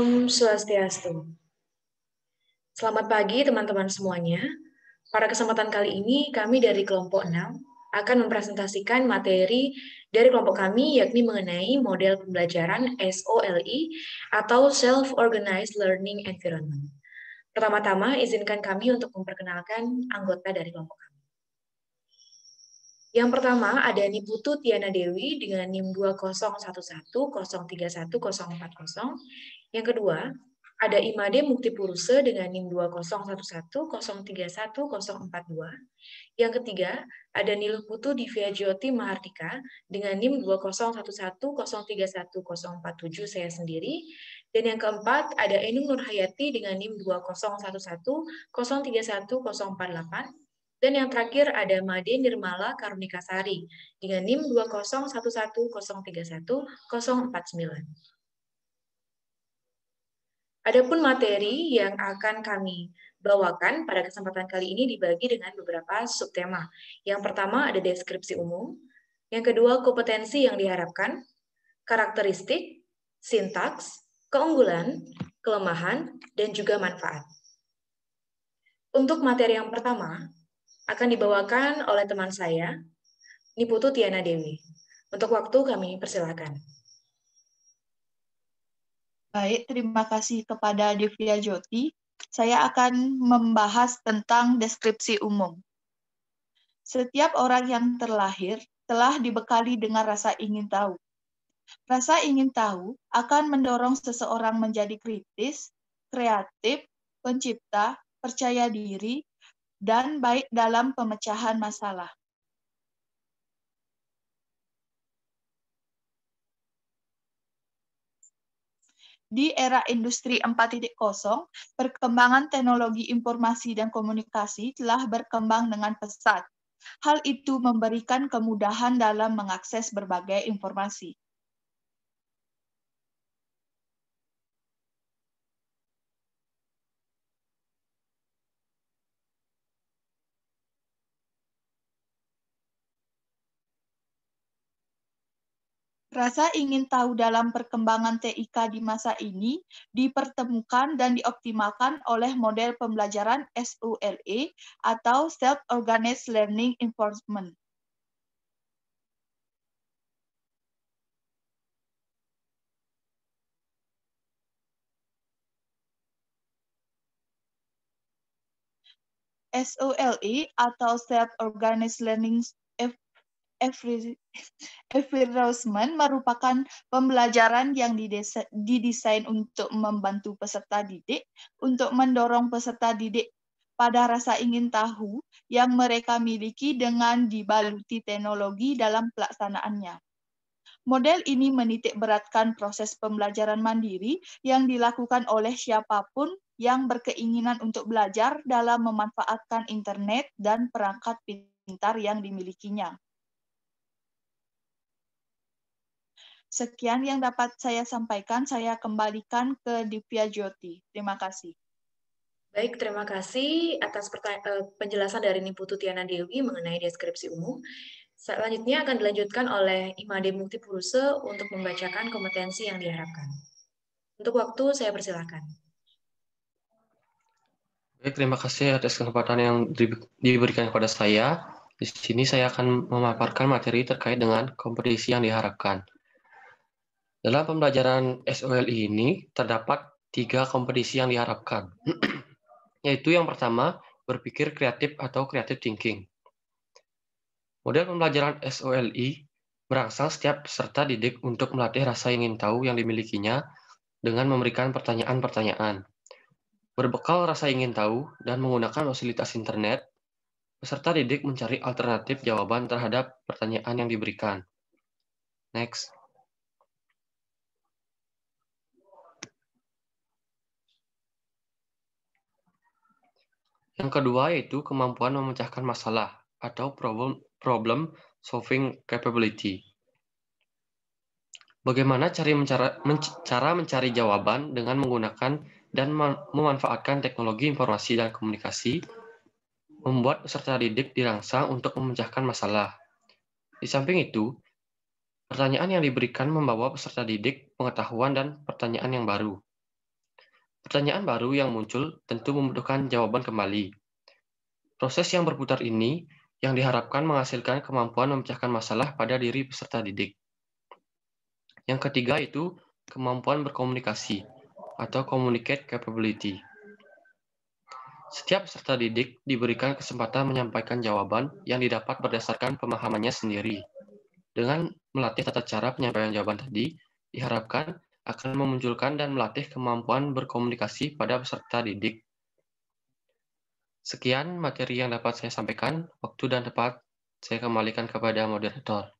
Om Swastiastu. Selamat pagi teman-teman semuanya. Pada kesempatan kali ini kami dari kelompok 6 akan mempresentasikan materi dari kelompok kami yakni mengenai model pembelajaran SOLE atau Self-Organized Learning Environment. Pertama-tama izinkan kami untuk memperkenalkan anggota dari kelompok kami. Yang pertama ada Niputu Tiana Dewi dengan NIM 20110310040. Yang kedua, ada Imade Mukti Puruse dengan NIM 20110310042. Yang ketiga, ada Niluputu Divya Jyoti Mahardika dengan NIM 20110310047 saya sendiri. Dan yang keempat, ada Enung Nurhayati dengan NIM 20110310048. Dan yang terakhir ada Made Nirmala Karunikasari dengan NIM 20110310049. Adapun materi yang akan kami bawakan pada kesempatan kali ini dibagi dengan beberapa subtema. Yang pertama ada deskripsi umum, yang kedua kompetensi yang diharapkan, karakteristik, sintaks, keunggulan, kelemahan, dan juga manfaat. Untuk materi yang pertama akan dibawakan oleh teman saya, Niputu Tiana Dewi. Untuk waktu kami persilakan. Baik, terima kasih kepada Divya Jyoti. Saya akan membahas tentang deskripsi umum. Setiap orang yang terlahir telah dibekali dengan rasa ingin tahu. Rasa ingin tahu akan mendorong seseorang menjadi kritis, kreatif, pencipta, percaya diri, dan baik dalam pemecahan masalah. Di era industri 4.0, perkembangan teknologi informasi dan komunikasi telah berkembang dengan pesat. Hal itu memberikan kemudahan dalam mengakses berbagai informasi. Rasa ingin tahu dalam perkembangan TIK di masa ini dipertemukan dan dioptimalkan oleh model pembelajaran SOLE atau Self-Organized Learning Environment. SOLE atau Self-Organized Learning Environment merupakan pembelajaran yang didesain untuk membantu peserta didik untuk mendorong peserta didik pada rasa ingin tahu yang mereka miliki dengan dibaluti teknologi dalam pelaksanaannya. Model ini menitik beratkan proses pembelajaran mandiri yang dilakukan oleh siapapun yang berkeinginan untuk belajar dalam memanfaatkan internet dan perangkat pintar yang dimilikinya. Sekian yang dapat saya sampaikan, saya kembalikan ke Divya Jyoti. Terima kasih. Baik, terima kasih atas penjelasan dari Niputu Tiana Dewi mengenai deskripsi umum. Selanjutnya akan dilanjutkan oleh Imade Mukti Puruse untuk membacakan kompetensi yang diharapkan. Untuk waktu, saya persilakan. Baik, terima kasih atas kesempatan yang diberikan kepada saya. Di sini saya akan memaparkan materi terkait dengan kompetisi yang diharapkan. Dalam pembelajaran SOLE ini, terdapat 3 kompetisi yang diharapkan, yaitu yang pertama, berpikir kreatif atau creative thinking. Model pembelajaran SOLE merangsang setiap peserta didik untuk melatih rasa ingin tahu yang dimilikinya dengan memberikan pertanyaan-pertanyaan. Berbekal rasa ingin tahu dan menggunakan fasilitas internet, peserta didik mencari alternatif jawaban terhadap pertanyaan yang diberikan. Next. Yang kedua yaitu kemampuan memecahkan masalah atau problem solving capability. Bagaimana cara mencari jawaban dengan menggunakan dan memanfaatkan teknologi informasi dan komunikasi, membuat peserta didik dirangsang untuk memecahkan masalah. Di samping itu, pertanyaan yang diberikan membawa peserta didik pengetahuan dan pertanyaan yang baru. Pertanyaan baru yang muncul tentu membutuhkan jawaban kembali. Proses yang berputar ini yang diharapkan menghasilkan kemampuan memecahkan masalah pada diri peserta didik. Yang ketiga itu kemampuan berkomunikasi atau communicate capability. Setiap peserta didik diberikan kesempatan menyampaikan jawaban yang didapat berdasarkan pemahamannya sendiri. Dengan melatih tata cara penyampaian jawaban tadi, diharapkan akan memunculkan dan melatih kemampuan berkomunikasi pada peserta didik. Sekian materi yang dapat saya sampaikan. Waktu dan tempat saya kembalikan kepada moderator.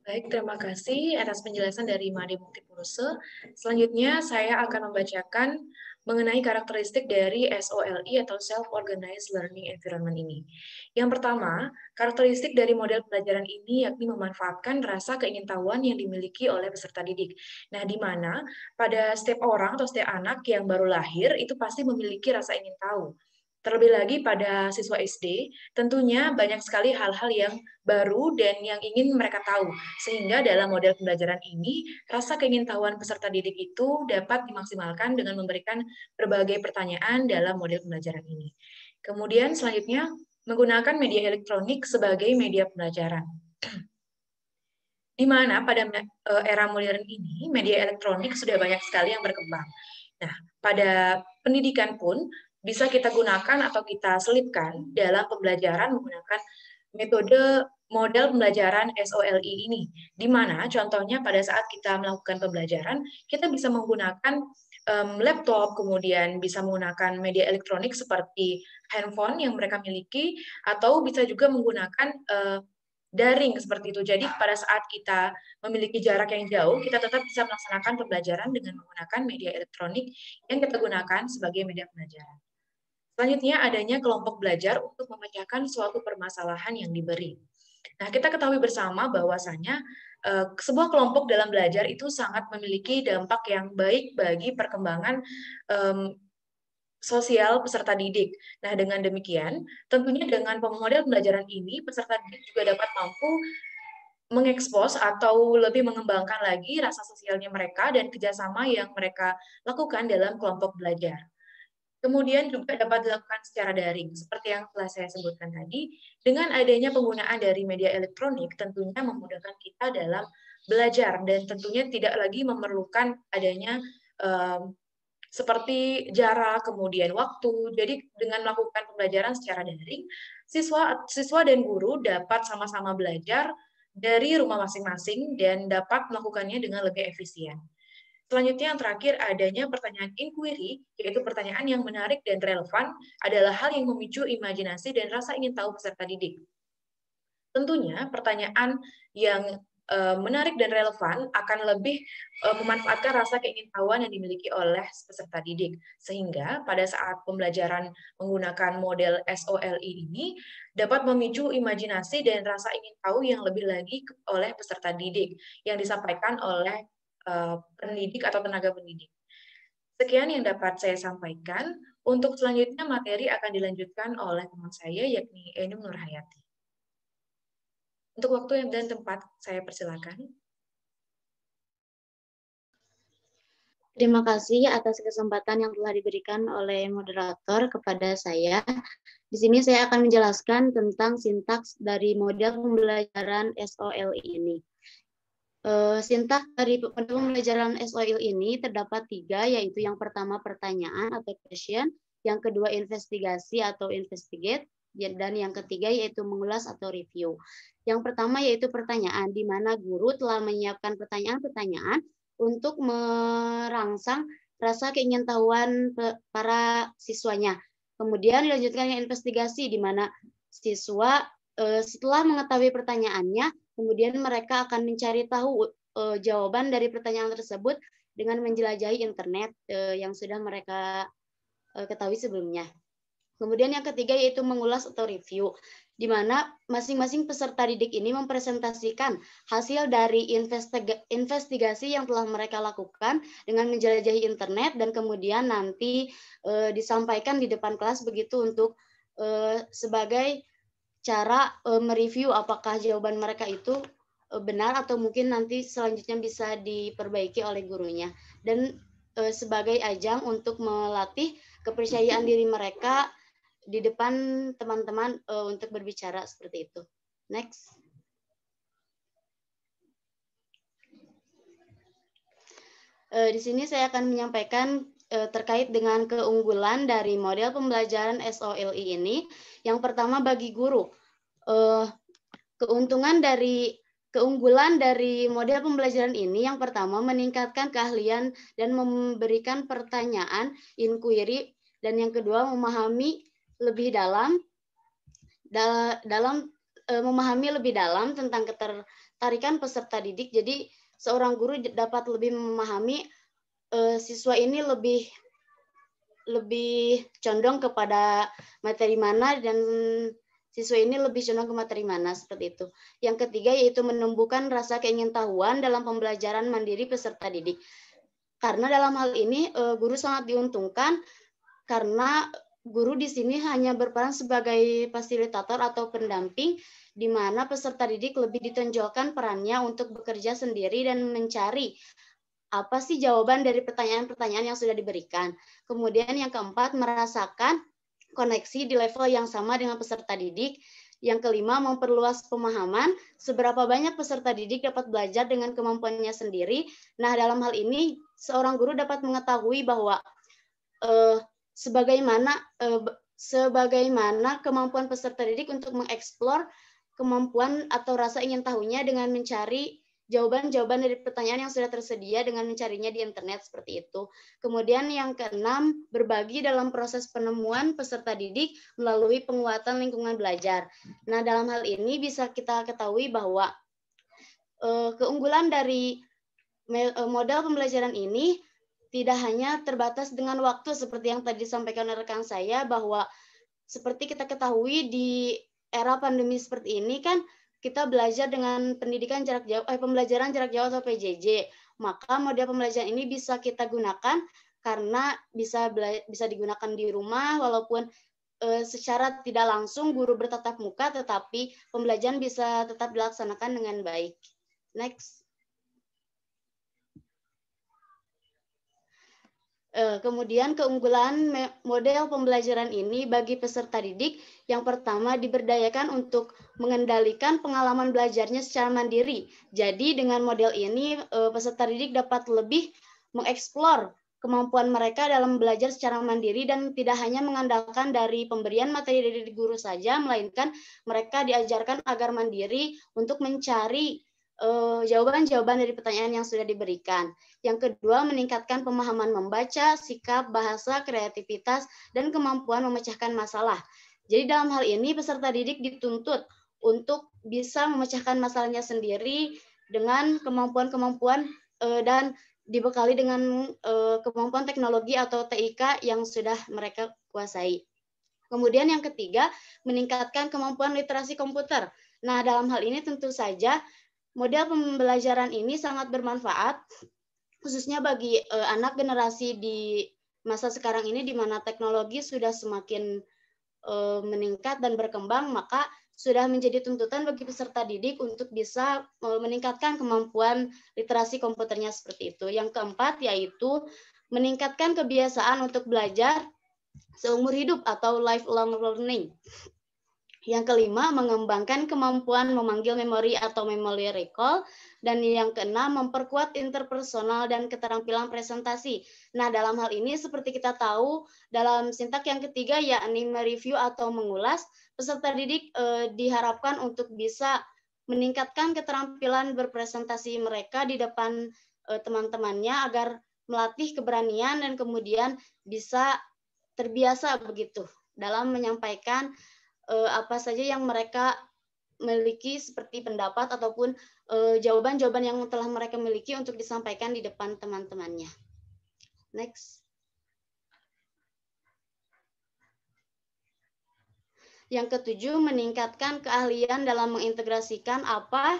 Baik, terima kasih atas penjelasan dari Made Muktipuruse. Selanjutnya, saya akan membacakan mengenai karakteristik dari SOLE atau Self-Organized Learning Environment ini. Yang pertama, karakteristik dari model pelajaran ini yakni memanfaatkan rasa keingintahuan yang dimiliki oleh peserta didik. Nah, di mana pada setiap orang atau setiap anak yang baru lahir itu pasti memiliki rasa ingin tahu. Terlebih lagi pada siswa SD, tentunya banyak sekali hal-hal yang baru dan yang ingin mereka tahu. Sehingga dalam model pembelajaran ini, rasa keingintahuan peserta didik itu dapat dimaksimalkan dengan memberikan berbagai pertanyaan dalam model pembelajaran ini. Kemudian selanjutnya, menggunakan media elektronik sebagai media pembelajaran. Di mana pada era modern ini, media elektronik sudah banyak sekali yang berkembang. Nah, pada pendidikan pun bisa kita gunakan atau kita selipkan dalam pembelajaran menggunakan metode model pembelajaran SOLE ini, di mana contohnya pada saat kita melakukan pembelajaran, kita bisa menggunakan laptop, kemudian bisa menggunakan media elektronik seperti handphone yang mereka miliki, atau bisa juga menggunakan daring seperti itu. Jadi pada saat kita memiliki jarak yang jauh, kita tetap bisa melaksanakan pembelajaran dengan menggunakan media elektronik yang kita gunakan sebagai media pembelajaran. Selanjutnya, adanya kelompok belajar untuk memecahkan suatu permasalahan yang diberi. Nah, kita ketahui bersama bahwasanya sebuah kelompok dalam belajar itu sangat memiliki dampak yang baik bagi perkembangan sosial peserta didik. Nah, dengan demikian, tentunya dengan model pembelajaran ini, peserta didik juga dapat mampu mengekspos atau lebih mengembangkan lagi rasa sosialnya mereka dan kerjasama yang mereka lakukan dalam kelompok belajar. Kemudian juga dapat dilakukan secara daring, seperti yang telah saya sebutkan tadi. Dengan adanya penggunaan dari media elektronik, tentunya memudahkan kita dalam belajar, dan tentunya tidak lagi memerlukan adanya seperti jarak, kemudian waktu. Jadi dengan melakukan pembelajaran secara daring, siswa dan guru dapat sama-sama belajar dari rumah masing-masing dan dapat melakukannya dengan lebih efisien. Selanjutnya yang terakhir adanya pertanyaan inquiry, yaitu pertanyaan yang menarik dan relevan adalah hal yang memicu imajinasi dan rasa ingin tahu peserta didik. Tentunya pertanyaan yang menarik dan relevan akan lebih memanfaatkan rasa keingintahuan yang dimiliki oleh peserta didik. Sehingga pada saat pembelajaran menggunakan model SOLE ini dapat memicu imajinasi dan rasa ingin tahu yang lebih lagi oleh peserta didik yang disampaikan oleh pendidik atau tenaga pendidik. Sekian yang dapat saya sampaikan. Untuk selanjutnya materi akan dilanjutkan oleh teman saya yakni Enum Nurhayati. Untuk waktu dan tempat saya persilakan. Terima kasih atas kesempatan yang telah diberikan oleh moderator kepada saya. Di sini saya akan menjelaskan tentang sintaks dari model pembelajaran SOLE ini. Sintaks dari pembelajaran SOLE ini terdapat 3, yaitu yang pertama pertanyaan atau question, yang kedua investigasi atau investigate, dan yang ketiga yaitu mengulas atau review. Yang pertama yaitu pertanyaan, di mana guru telah menyiapkan pertanyaan-pertanyaan untuk merangsang rasa keingintahuan para siswanya. Kemudian dilanjutkan yang investigasi, di mana siswa setelah mengetahui pertanyaannya, kemudian mereka akan mencari tahu jawaban dari pertanyaan tersebut dengan menjelajahi internet yang sudah mereka ketahui sebelumnya. Kemudian yang ketiga yaitu mengulas atau review, di mana masing-masing peserta didik ini mempresentasikan hasil dari investigasi yang telah mereka lakukan dengan menjelajahi internet, dan kemudian nanti disampaikan di depan kelas begitu untuk sebagai cara mereview apakah jawaban mereka itu benar atau mungkin nanti selanjutnya bisa diperbaiki oleh gurunya. Dan sebagai ajang untuk melatih kepercayaan diri mereka di depan teman-teman untuk berbicara seperti itu. Next. Di sini saya akan menyampaikan terkait dengan keunggulan dari model pembelajaran SOLI ini. Yang pertama bagi guru, keunggulan dari model pembelajaran ini yang pertama meningkatkan keahlian dan memberikan pertanyaan, inquiry, dan yang kedua memahami lebih dalam memahami lebih dalam tentang ketertarikan peserta didik. Jadi seorang guru dapat lebih memahami siswa ini lebih condong kepada materi mana dan siswa ini lebih condong ke materi mana, seperti itu. Yang ketiga yaitu menumbuhkan rasa keingintahuan dalam pembelajaran mandiri peserta didik. Karena dalam hal ini guru sangat diuntungkan karena guru di sini hanya berperan sebagai fasilitator atau pendamping, di mana peserta didik lebih ditonjolkan perannya untuk bekerja sendiri dan mencari apa sih jawaban dari pertanyaan-pertanyaan yang sudah diberikan. Kemudian yang keempat, merasakan koneksi di level yang sama dengan peserta didik. Yang kelima, memperluas pemahaman seberapa banyak peserta didik dapat belajar dengan kemampuannya sendiri. Nah, dalam hal ini, seorang guru dapat mengetahui bahwa sebagaimana kemampuan peserta didik untuk mengeksplor kemampuan atau rasa ingin tahunya dengan mencari jawaban-jawaban dari pertanyaan yang sudah tersedia dengan mencarinya di internet, seperti itu. Kemudian yang keenam, berbagi dalam proses penemuan peserta didik melalui penguatan lingkungan belajar. Nah, dalam hal ini bisa kita ketahui bahwa keunggulan dari model pembelajaran ini tidak hanya terbatas dengan waktu seperti yang tadi disampaikan oleh rekan saya, bahwa seperti kita ketahui di era pandemi seperti ini kan kita belajar dengan pendidikan jarak jauh, pembelajaran jarak jauh atau PJJ. Maka model pembelajaran ini bisa kita gunakan karena bisa digunakan di rumah walaupun secara tidak langsung guru bertatap muka, tetapi pembelajaran bisa tetap dilaksanakan dengan baik. Next. Kemudian keunggulan model pembelajaran ini bagi peserta didik, yang pertama diberdayakan untuk mengendalikan pengalaman belajarnya secara mandiri. Jadi dengan model ini peserta didik dapat lebih mengeksplor kemampuan mereka dalam belajar secara mandiri dan tidak hanya mengandalkan dari pemberian materi dari guru saja, melainkan mereka diajarkan agar mandiri untuk mencari jawaban-jawaban dari pertanyaan yang sudah diberikan. Yang kedua, meningkatkan pemahaman membaca, sikap, bahasa, kreativitas, dan kemampuan memecahkan masalah. Jadi dalam hal ini peserta didik dituntut untuk bisa memecahkan masalahnya sendiri dengan kemampuan-kemampuan dan dibekali dengan kemampuan teknologi atau TIK yang sudah mereka kuasai. Kemudian yang ketiga, meningkatkan kemampuan literasi komputer. Nah, dalam hal ini tentu saja model pembelajaran ini sangat bermanfaat, khususnya bagi anak generasi di masa sekarang ini, di mana teknologi sudah semakin meningkat dan berkembang, maka sudah menjadi tuntutan bagi peserta didik untuk bisa meningkatkan kemampuan literasi komputernya seperti itu. Yang keempat, yaitu meningkatkan kebiasaan untuk belajar seumur hidup atau lifelong learning. Yang kelima, mengembangkan kemampuan memanggil memori atau memory recall. Dan yang keenam, memperkuat interpersonal dan keterampilan presentasi. Nah, dalam hal ini seperti kita tahu, dalam sintak yang ketiga, yakni mereview atau mengulas, peserta didik diharapkan untuk bisa meningkatkan keterampilan berpresentasi mereka di depan teman-temannya agar melatih keberanian dan kemudian bisa terbiasa begitu dalam menyampaikan apa saja yang mereka miliki seperti pendapat ataupun jawaban-jawaban yang telah mereka miliki untuk disampaikan di depan teman-temannya. Next. Yang ketujuh, meningkatkan keahlian dalam mengintegrasikan apa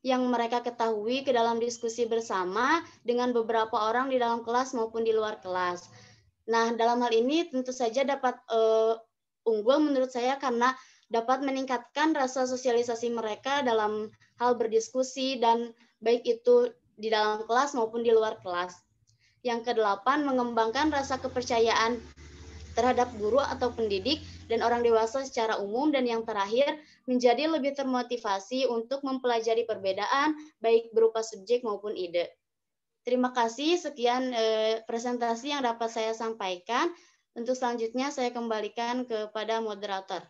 yang mereka ketahui ke dalam diskusi bersama dengan beberapa orang di dalam kelas maupun di luar kelas. Nah, dalam hal ini tentu saja dapat unggul menurut saya karena dapat meningkatkan rasa sosialisasi mereka dalam hal berdiskusi dan baik itu di dalam kelas maupun di luar kelas. Yang kedelapan, mengembangkan rasa kepercayaan terhadap guru atau pendidik dan orang dewasa secara umum. Dan yang terakhir, menjadi lebih termotivasi untuk mempelajari perbedaan, baik berupa subjek maupun ide. Terima kasih, sekian presentasi yang dapat saya sampaikan. Untuk selanjutnya saya kembalikan kepada moderator.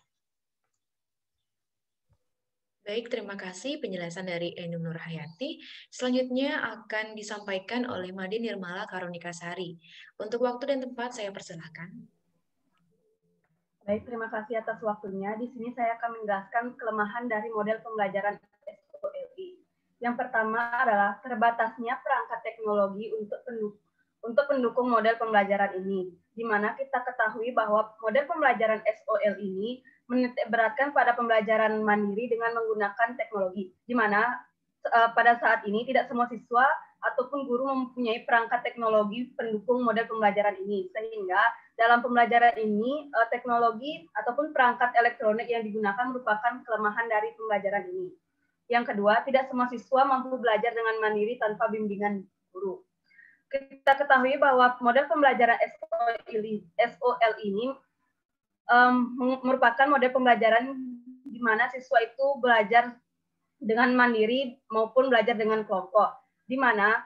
Baik, terima kasih penjelasan dari Enu Nurhayati. Selanjutnya akan disampaikan oleh Made Nirmala Karunikasari. Untuk waktu dan tempat saya persilahkan. Baik, terima kasih atas waktunya. Di sini saya akan menjelaskan kelemahan dari model pembelajaran SOLI. Yang pertama adalah terbatasnya perangkat teknologi untuk pendukung model pembelajaran ini, di mana kita ketahui bahwa model pembelajaran SOL ini menitikberatkan pada pembelajaran mandiri dengan menggunakan teknologi, di mana pada saat ini tidak semua siswa ataupun guru mempunyai perangkat teknologi pendukung model pembelajaran ini, sehingga dalam pembelajaran ini teknologi ataupun perangkat elektronik yang digunakan merupakan kelemahan dari pembelajaran ini. Yang kedua, tidak semua siswa mampu belajar dengan mandiri tanpa bimbingan guru. Kita ketahui bahwa model pembelajaran SOL ini merupakan model pembelajaran di mana siswa itu belajar dengan mandiri maupun belajar dengan kelompok, di mana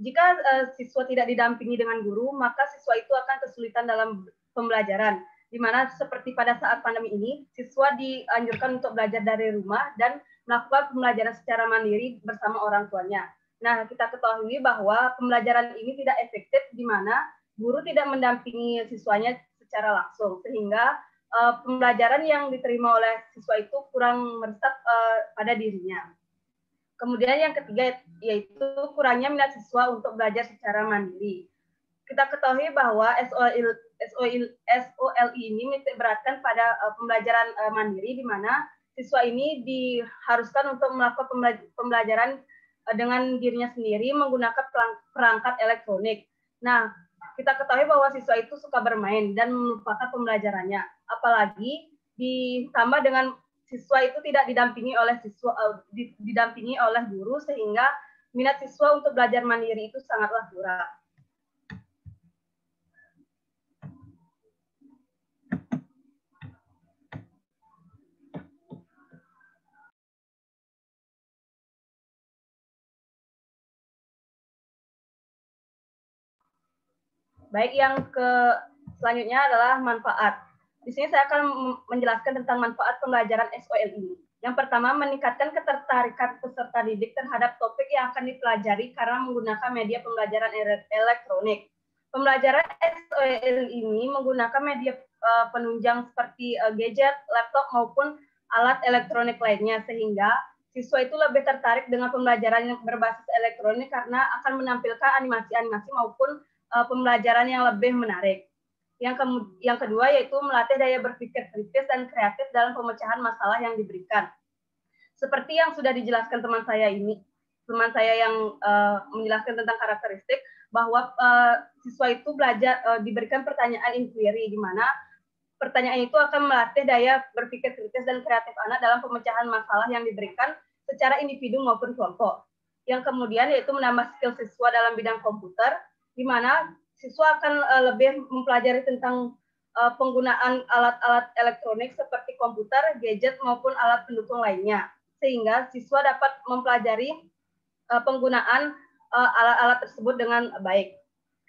jika siswa tidak didampingi dengan guru, maka siswa itu akan kesulitan dalam pembelajaran, di mana seperti pada saat pandemi ini, siswa dianjurkan untuk belajar dari rumah dan melakukan pembelajaran secara mandiri bersama orang tuanya. Nah, kita ketahui bahwa pembelajaran ini tidak efektif, di mana guru tidak mendampingi siswanya secara langsung, sehingga pembelajaran yang diterima oleh siswa itu kurang meresap pada dirinya. Kemudian yang ketiga yaitu kurangnya minat siswa untuk belajar secara mandiri. Kita ketahui bahwa SOL ini menitikberatkan pada pembelajaran mandiri, di mana siswa ini diharuskan untuk melakukan pembelajaran dengan dirinya sendiri menggunakan perangkat elektronik. Nah, kita ketahui bahwa siswa itu suka bermain dan melupakan pembelajarannya. Apalagi ditambah dengan siswa itu tidak didampingi oleh guru, sehingga minat siswa untuk belajar mandiri itu sangatlah kurang. Baik, yang selanjutnya adalah manfaat. Di sini saya akan menjelaskan tentang manfaat pembelajaran SOL ini. Yang pertama, meningkatkan ketertarikan peserta didik terhadap topik yang akan dipelajari karena menggunakan media pembelajaran elektronik. Pembelajaran SOL ini menggunakan media penunjang seperti gadget, laptop, maupun alat elektronik lainnya, sehingga siswa itu lebih tertarik dengan pembelajaran yang berbasis elektronik karena akan menampilkan animasi-animasi maupun pembelajaran yang lebih menarik. Yang kedua yaitu melatih daya berpikir kritis dan kreatif dalam pemecahan masalah yang diberikan. Seperti yang sudah dijelaskan teman saya yang menjelaskan tentang karakteristik, bahwa siswa itu belajar diberikan pertanyaan inquiry, di mana pertanyaan itu akan melatih daya berpikir kritis dan kreatif anak dalam pemecahan masalah yang diberikan secara individu maupun kelompok. Yang kemudian yaitu menambah skill siswa dalam bidang komputer, di mana siswa akan lebih mempelajari tentang penggunaan alat-alat elektronik seperti komputer, gadget, maupun alat pendukung lainnya, sehingga siswa dapat mempelajari penggunaan alat-alat tersebut dengan baik.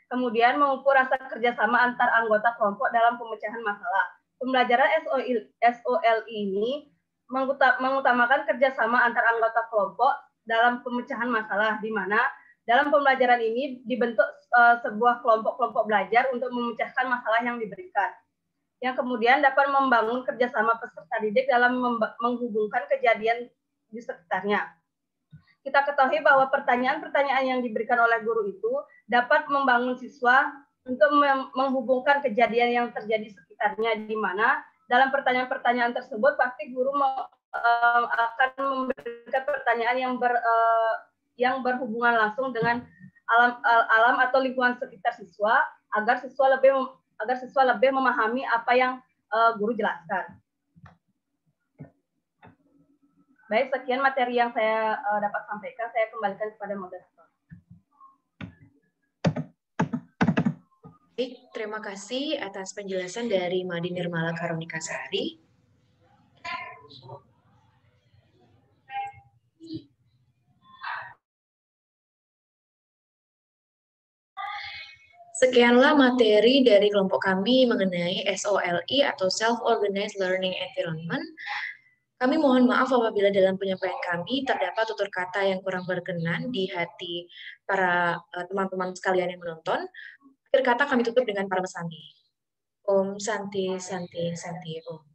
Kemudian mengukur rasa kerjasama antar anggota kelompok dalam pemecahan masalah. Pembelajaran SOL ini mengutamakan kerjasama antar anggota kelompok dalam pemecahan masalah, di mana dalam pembelajaran ini dibentuk sebuah kelompok-kelompok belajar untuk memecahkan masalah yang diberikan. Yang kemudian dapat membangun kerjasama peserta didik dalam menghubungkan kejadian di sekitarnya. Kita ketahui bahwa pertanyaan-pertanyaan yang diberikan oleh guru itu dapat membangun siswa untuk menghubungkan kejadian yang terjadi sekitarnya, di mana dalam pertanyaan-pertanyaan tersebut pasti guru akan memberikan pertanyaan yang berhubungan langsung dengan alam atau lingkungan sekitar siswa, agar siswa lebih memahami apa yang guru jelaskan. Baik, sekian materi yang saya dapat sampaikan. Saya kembalikan kepada moderator. Baik, terima kasih atas penjelasan dari Madi Nirmala Karunika Sari. Sekianlah materi dari kelompok kami mengenai SOLE atau Self-Organized Learning Environment. Kami mohon maaf apabila dalam penyampaian kami terdapat tutur kata yang kurang berkenan di hati para teman-teman sekalian yang menonton. Akhir kata kami tutup dengan para pesanti. Om Santi Santi Santi Om.